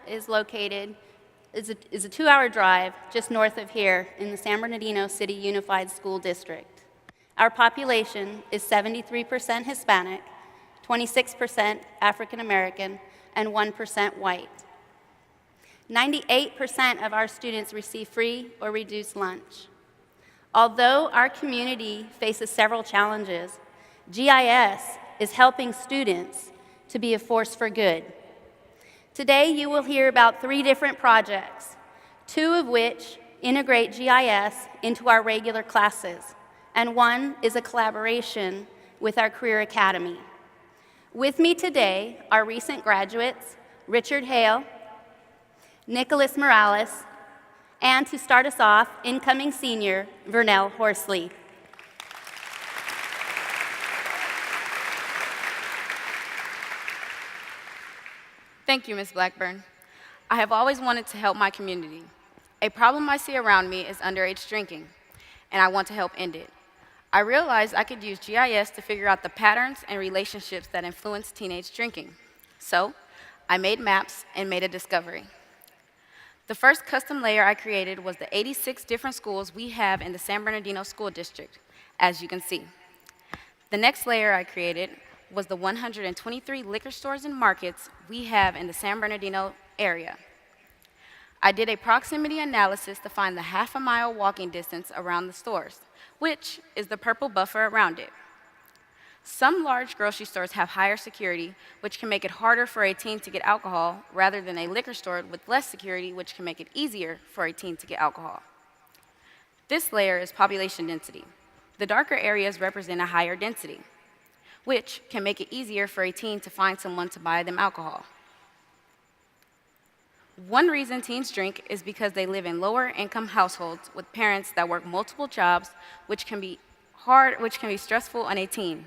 is located, is a 2-hour drive just north of here in the San Bernardino City Unified School District. Our population is 73% Hispanic, 26% African American, and 1% white. 98% of our students receive free or reduced lunch. Although our community faces several challenges, GIS is helping students to be a force for good. Today, you will hear about 3 different projects, 2 of which integrate GIS into our regular classes, and 1 is a collaboration with our Career Academy. With me today are recent graduates, Richard Hale, Nicholas Morales, and to start us off, incoming senior, Vernell Horsley. Thank you, Ms. Blackburn. I have always wanted to help my community. A problem I see around me is underage drinking, and I want to help end it. I realized I could use GIS to figure out the patterns and relationships that influence teenage drinking. So, I made maps and made a discovery. The first custom layer I created was the 86 different schools we have in the San Bernardino School District, as you can see. The next layer I created was the 123 liquor stores and markets we have in the San Bernardino area. I did a proximity analysis to find the half-a-mile walking distance around the stores, which is the purple buffer around it. Some large grocery stores have higher security, which can make it harder for a teen to get alcohol, rather than a liquor store with less security, which can make it easier for a teen to get alcohol. This layer is population density. The darker areas represent a higher density, which can make it easier for a teen to find someone to buy them alcohol. One reason teens drink is because they live in lower income households with parents that work multiple jobs, which can be stressful on a teen.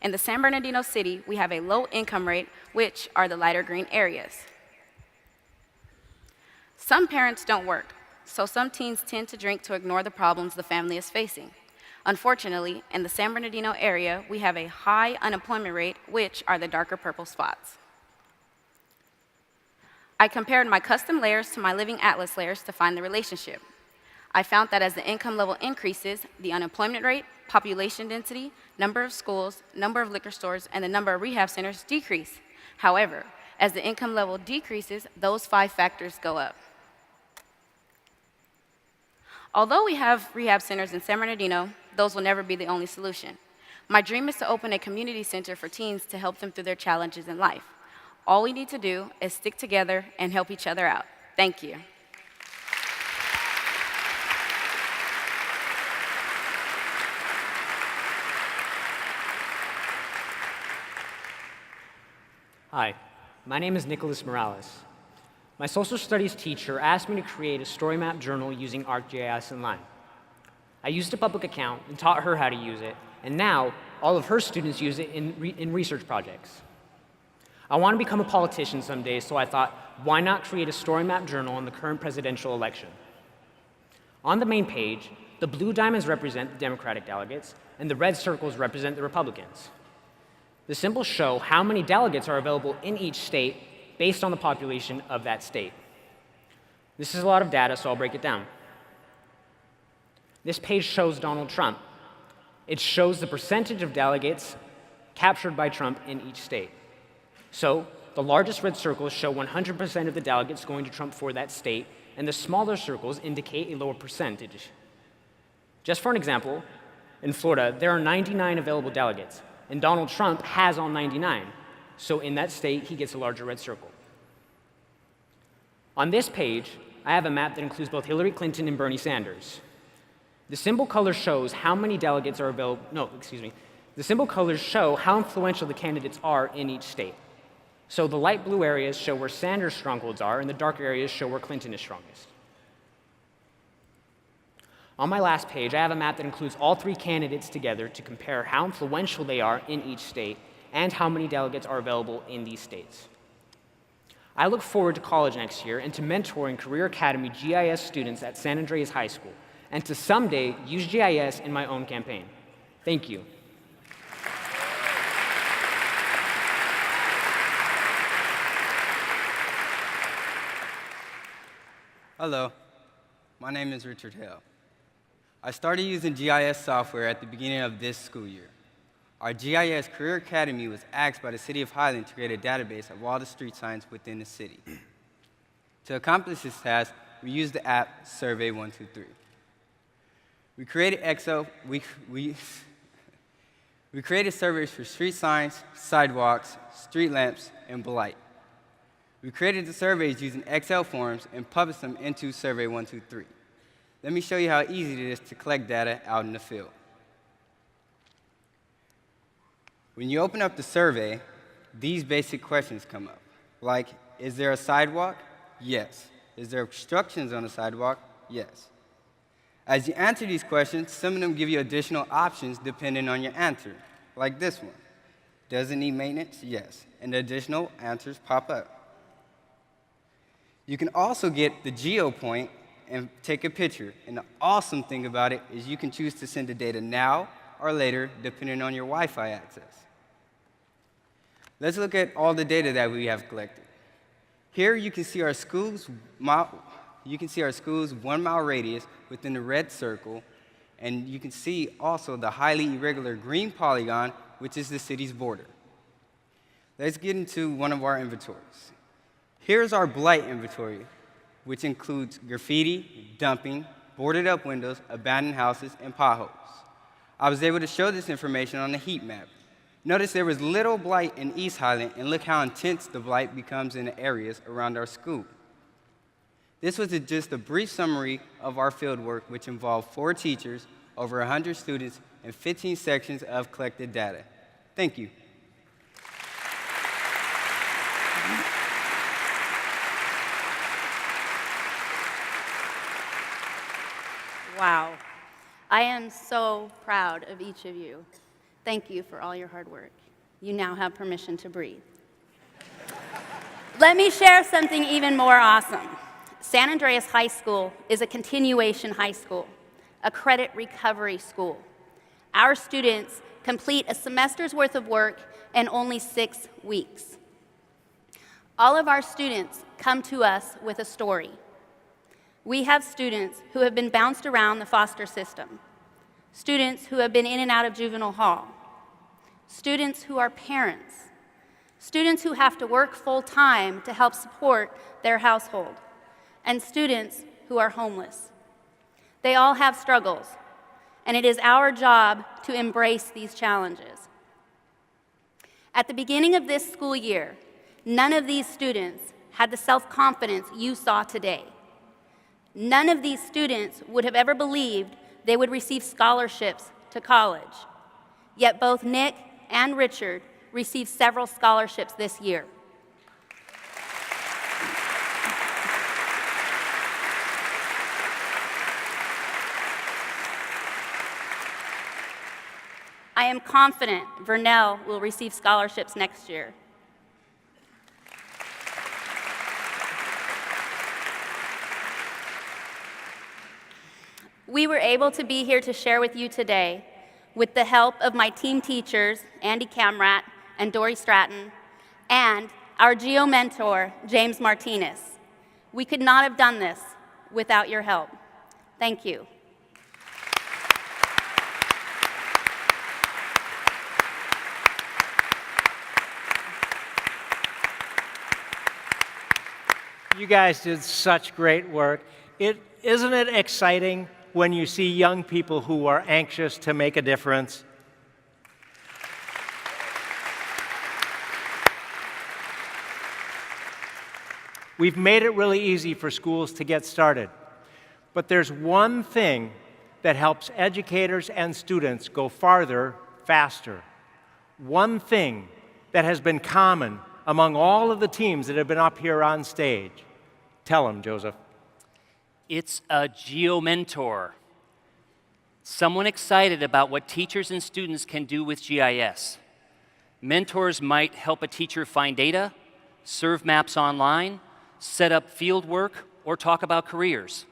In the San Bernardino City, we have a low income rate, which are the lighter green areas. Some parents don't work, so some teens tend to drink to ignore the problems the family is facing. Unfortunately, in the San Bernardino area, we have a high unemployment rate, which are the darker purple spots. I compared my custom layers to my living atlas layers to find the relationship. I found that as the income level increases, the unemployment rate, population density, number of schools, number of liquor stores, and the number of rehab centers decrease. However, as the income level decreases, those 5 factors go up. Although we have rehab centers in San Bernardino, those will never be the only solution. My dream is to open a community center for teens to help them through their challenges in life. All we need to do is stick together and help each other out. Thank you. Hi, my name is Nicholas Morales. My social studies teacher asked me to create a story map journal using ArcGIS Inline. I used a public account and taught her how to use it, and now all of her students use it in research projects. I want to become a politician someday, so I thought, why not create a story map journal on the current presidential election? On the main page, the blue diamonds represent the Democratic delegates, and the red circles represent the Republicans. The symbols show how many delegates are available in each state based on the population of that state. This is a lot of data, so I'll break it down. This page shows Donald Trump. It shows the percentage of delegates captured by Trump in each state. So the largest red circles show 100% of the delegates going to Trump for that state, and the smaller circles indicate a lower percentage. Just for an example, in Florida, there are 99 available delegates, and Donald Trump has all 99. So in that state, he gets a larger red circle. On this page, I have a map that includes both Hillary Clinton and Bernie Sanders. The symbol color shows how many delegates are available, The symbol colors show how influential the candidates are in each state. So the light blue areas show where Sanders' strongholds are, and the darker areas show where Clinton is strongest. On my last page, I have a map that includes all 3 candidates together to compare how influential they are in each state and how many delegates are available in these states. I look forward to college next year and to mentoring Career Academy GIS students at San Andreas High School, and to someday use GIS in my own campaign. Thank you. Hello, my name is Richard Hale. I started using GIS software at the beginning of this school year. Our GIS Career Academy was asked by the City of Highland to create a database of all the street signs within the city. To accomplish this task, we used the app Survey 123. We created surveys for street signs, sidewalks, street lamps, and blight. We created the surveys using Excel forms and published them into Survey 123. Let me show you how easy it is to collect data out in the field. When you open up the survey, these basic questions come up, like, is there a sidewalk? Yes. Is there obstructions on the sidewalk? Yes. As you answer these questions, some of them give you additional options depending on your answer, like this one. Does it need maintenance? Yes. And the additional answers pop up. You can also get the geo point and take a picture. And the awesome thing about it is you can choose to send the data now or later, depending on your Wi-Fi access. Let's look at all the data that we have collected. Here you can see our school's 1 mile radius within the red circle, and you can see also the highly irregular green polygon, which is the city's border. Let's get into one of our inventories. Here's our blight inventory, which includes graffiti, dumping, boarded up windows, abandoned houses, and potholes. I was able to show this information on the heat map. Notice there was little blight in East Highland, and look how intense the blight becomes in the areas around our school. This was just a brief summary of our fieldwork, which involved 4 teachers, over 100 students, and 15 sections of collected data. Thank you. Wow. I am so proud of each of you. Thank you for all your hard work. You now have permission to breathe. Let me share something even more awesome. San Andreas High School is a continuation high school, a credit recovery school. Our students complete a semester's worth of work in only 6 weeks. All of our students come to us with a story. We have students who have been bounced around the foster system, students who have been in and out of juvenile hall, students who are parents, students who have to work full-time to help support their household, and students who are homeless. They all have struggles, and it is our job to embrace these challenges. At the beginning of this school year, none of these students had the self-confidence you saw today. None of these students would have ever believed they would receive scholarships to college. Yet both Nick and Richard received several scholarships this year. I am confident Vernell will receive scholarships next year. We were able to be here to share with you today with the help of my team teachers, Andy Camrat and Dory Stratton, and our geo mentor, James Martinez. We could not have done this without your help. Thank you. You guys did such great work. Isn't it exciting when you see young people who are anxious to make a difference? We've made it really easy for schools to get started. But there's one thing that helps educators and students go farther, faster. One thing that has been common among all of the teams that have been up here on stage. Tell them, Joseph. It's a geo-mentor. Someone excited about what teachers and students can do with GIS. Mentors might help a teacher find data, serve maps online, set up field work, or talk about careers.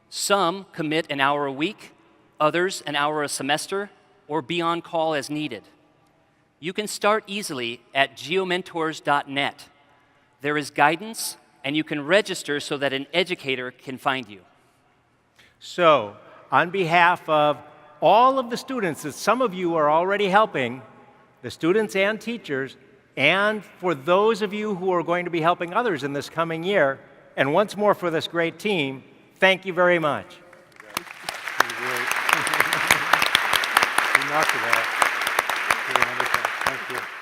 Some commit an hour a week, others an hour a semester, or be on call as needed. You can start easily at geomentors.net. There is guidance, and you can register so that an educator can find you. So, on behalf of all of the students that some of you are already helping, the students and teachers, and for those of you who are going to be helping others in this coming year, and once more for this great team, thank you very much. You knocked it out. You're wonderful. Thank you.